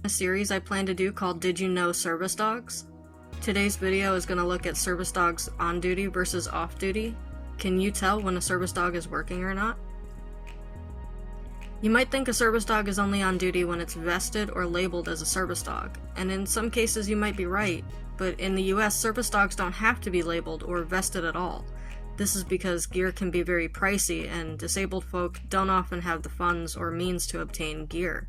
A series I plan to do called Did You Know Service Dogs? Today's video is going to look at service dogs on duty versus off duty. Can you tell when a service dog is working or not? You might think a service dog is only on duty when it's vested or labeled as a service dog, and in some cases you might be right, but in the US, service dogs don't have to be labeled or vested at all. This is because gear can be very pricey, and disabled folk don't often have the funds or means to obtain gear.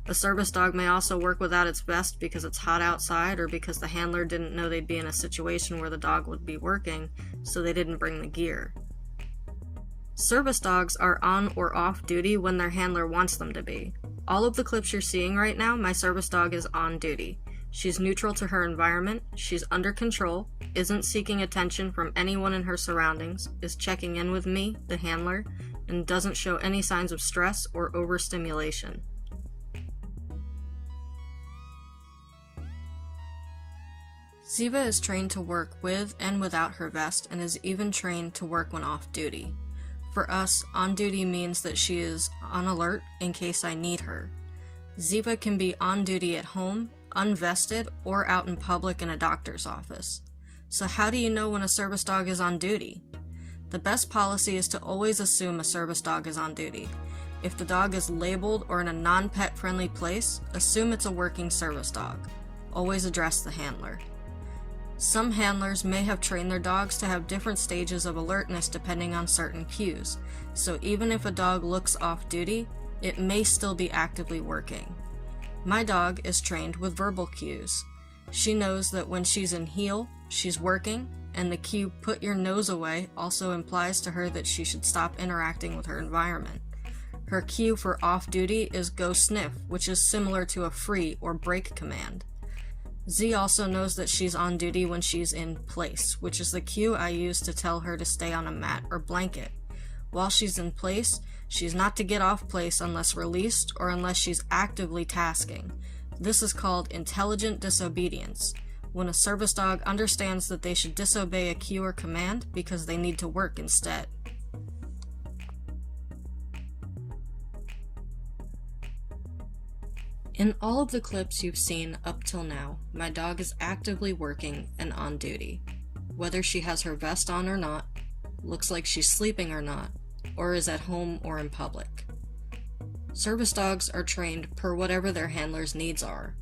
A service dog may also work without its vest because it's hot outside or because the handler didn't know they'd be in a situation where the dog would be working, so they didn't bring the gear. Service dogs are on or off duty when their handler wants them to be. All of the clips you're seeing right now, my service dog is on duty. She's neutral to her environment, she's under control, isn't seeking attention from anyone in her surroundings, is checking in with me, the handler, and doesn't show any signs of stress or overstimulation. Ziva is trained to work with and without her vest and is even trained to work when off duty. For us, on duty means that she is on alert in case I need her. Ziva can be on duty at home, unvested, or out in public in a doctor's office. So how do you know when a service dog is on duty? The best policy is to always assume a service dog is on duty. If the dog is labeled or in a non-pet friendly place, assume it's a working service dog. Always address the handler. Some handlers may have trained their dogs to have different stages of alertness depending on certain cues, so even if a dog looks off duty, it may still be actively working. My dog is trained with verbal cues. She knows that when she's in heel, she's working, and the cue "put your nose away" also implies to her that she should stop interacting with her environment. Her cue for off duty is "go sniff," which is similar to a free or break command. Z also knows that she's on duty when she's in place, which is the cue I use to tell her to stay on a mat or blanket. While she's in place, she's not to get off place unless released or unless she's actively tasking. This is called intelligent disobedience, when a service dog understands that they should disobey a cue or command because they need to work instead. In all of the clips you've seen up till now, my dog is actively working and on duty. Whether she has her vest on or not, looks like she's sleeping or not, or is at home or in public. Service dogs are trained per whatever their handler's needs are.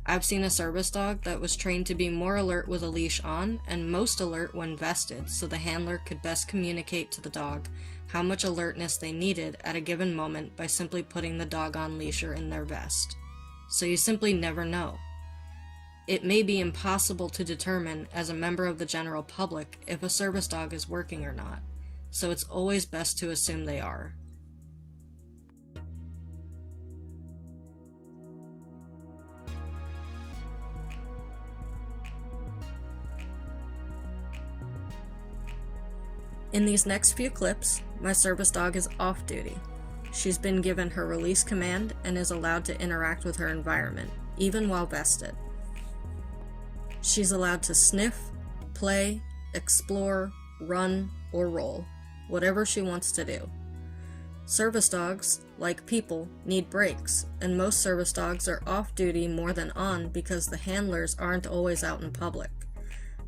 I've seen a service dog that was trained to be more alert with a leash on and most alert when vested, so the handler could best communicate to the dog how much alertness they needed at a given moment by simply putting the dog on leash or in their vest. So you simply never know. It may be impossible to determine as a member of the general public if a service dog is working or not, so it's always best to assume they are. In these next few clips, my service dog is off duty. She's been given her release command and is allowed to interact with her environment, even while vested. She's allowed to sniff, play, explore, run, or roll, whatever she wants to do. Service dogs, like people, need breaks, and most service dogs are off duty more than on because the handlers aren't always out in public.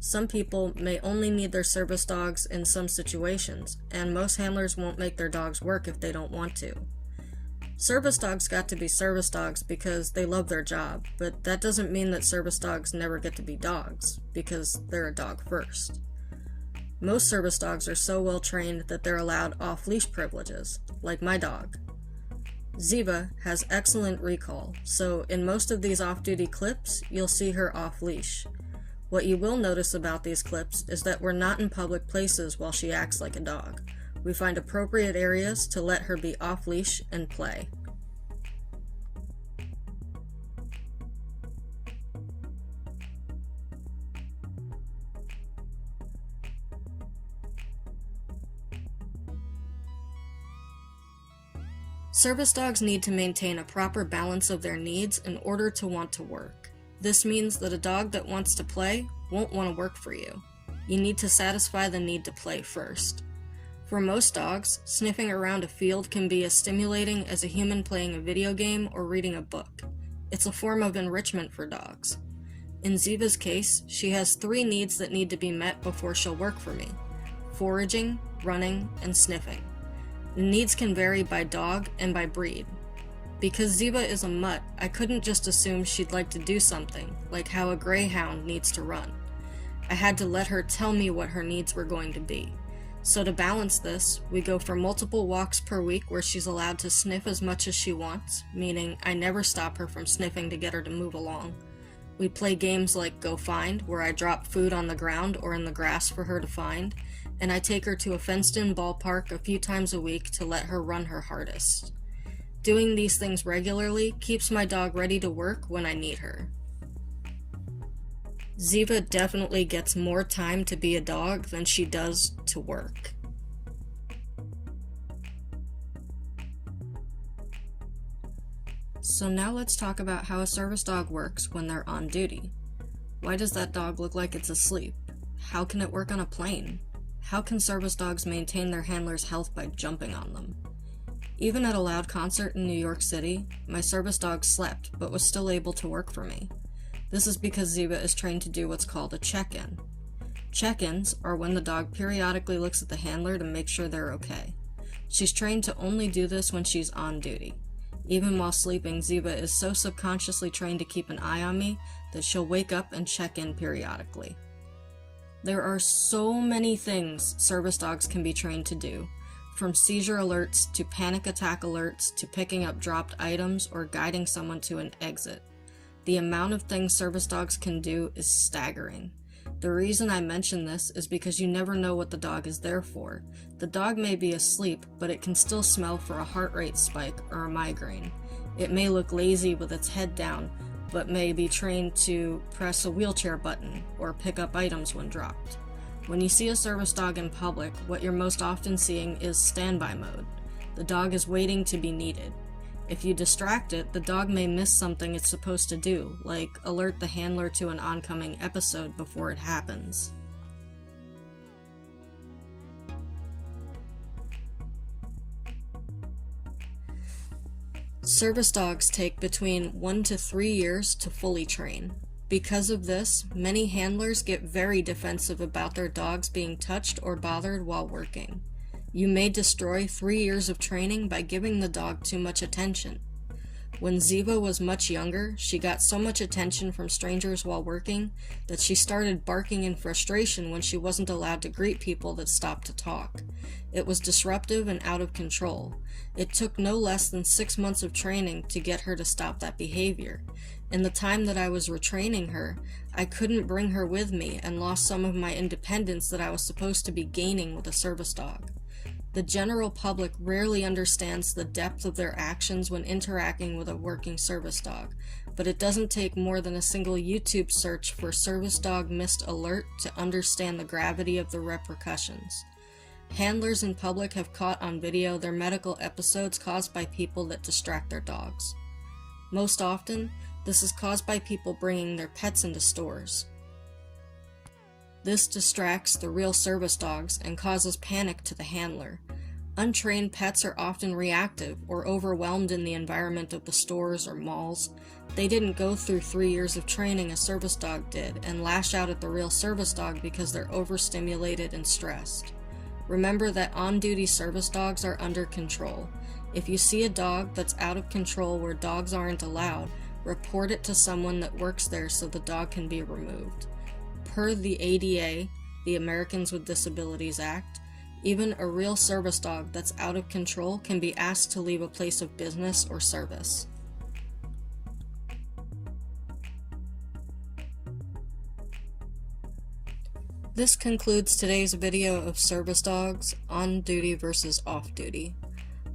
Some people may only need their service dogs in some situations, and most handlers won't make their dogs work if they don't want to. Service dogs got to be service dogs because they love their job, but that doesn't mean that service dogs never get to be dogs, because they're a dog first. Most service dogs are so well trained that they're allowed off-leash privileges, like my dog. Ziva has excellent recall, so in most of these off-duty clips, you'll see her off-leash. What you will notice about these clips is that we're not in public places while she acts like a dog. We find appropriate areas to let her be off-leash and play. Service dogs need to maintain a proper balance of their needs in order to want to work. This means that a dog that wants to play won't want to work for you. You need to satisfy the need to play first. For most dogs, sniffing around a field can be as stimulating as a human playing a video game or reading a book. It's a form of enrichment for dogs. In Ziva's case, she has 3 needs that need to be met before she'll work for me: foraging, running, and sniffing. The needs can vary by dog and by breed. Because Ziva is a mutt, I couldn't just assume she'd like to do something, like how a greyhound needs to run. I had to let her tell me what her needs were going to be. So to balance this, we go for multiple walks per week where she's allowed to sniff as much as she wants, meaning I never stop her from sniffing to get her to move along. We play games like Go Find, where I drop food on the ground or in the grass for her to find, and I take her to a fenced-in ballpark a few times a week to let her run her hardest. Doing these things regularly keeps my dog ready to work when I need her. Ziva definitely gets more time to be a dog than she does to work. So now let's talk about how a service dog works when they're on duty. Why does that dog look like it's asleep? How can it work on a plane? How can service dogs maintain their handler's health by jumping on them? Even at a loud concert in New York City, my service dog slept but was still able to work for me. This is because Ziva is trained to do what's called a check-in. Check-ins are when the dog periodically looks at the handler to make sure they're okay. She's trained to only do this when she's on duty. Even while sleeping, Ziva is so subconsciously trained to keep an eye on me that she'll wake up and check in periodically. There are so many things service dogs can be trained to do, from seizure alerts to panic attack alerts to picking up dropped items or guiding someone to an exit. The amount of things service dogs can do is staggering. The reason I mention this is because you never know what the dog is there for. The dog may be asleep, but it can still smell for a heart rate spike or a migraine. It may look lazy with its head down, but may be trained to press a wheelchair button or pick up items when dropped. When you see a service dog in public, what you're most often seeing is standby mode. The dog is waiting to be needed. If you distract it, the dog may miss something it's supposed to do, like alert the handler to an oncoming episode before it happens. Service dogs take between 1 to 3 years to fully train. Because of this, many handlers get very defensive about their dogs being touched or bothered while working. You may destroy 3 years of training by giving the dog too much attention. When Ziva was much younger, she got so much attention from strangers while working that she started barking in frustration when she wasn't allowed to greet people that stopped to talk. It was disruptive and out of control. It took no less than 6 months of training to get her to stop that behavior. In the time that I was retraining her, I couldn't bring her with me and lost some of my independence that I was supposed to be gaining with a service dog. The general public rarely understands the depth of their actions when interacting with a working service dog, but it doesn't take more than a single YouTube search for service dog missed alert to understand the gravity of the repercussions. Handlers in public have caught on video their medical episodes caused by people that distract their dogs. Most often, this is caused by people bringing their pets into stores. This distracts the real service dogs and causes panic to the handler. Untrained pets are often reactive or overwhelmed in the environment of the stores or malls. They didn't go through 3 years of training a service dog did and lash out at the real service dog because they're overstimulated and stressed. Remember that on-duty service dogs are under control. If you see a dog that's out of control where dogs aren't allowed, report it to someone that works there so the dog can be removed. Per the ADA, the Americans with Disabilities Act, even a real service dog that's out of control can be asked to leave a place of business or service. This concludes today's video of service dogs, on duty versus off duty.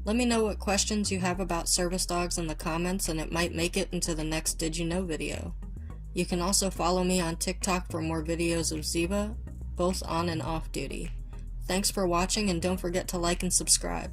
Let me know what questions you have about service dogs in the comments and it might make it into the next Did You Know video. You can also follow me on TikTok for more videos of Ziva, both on and off duty. Thanks for watching and don't forget to like and subscribe.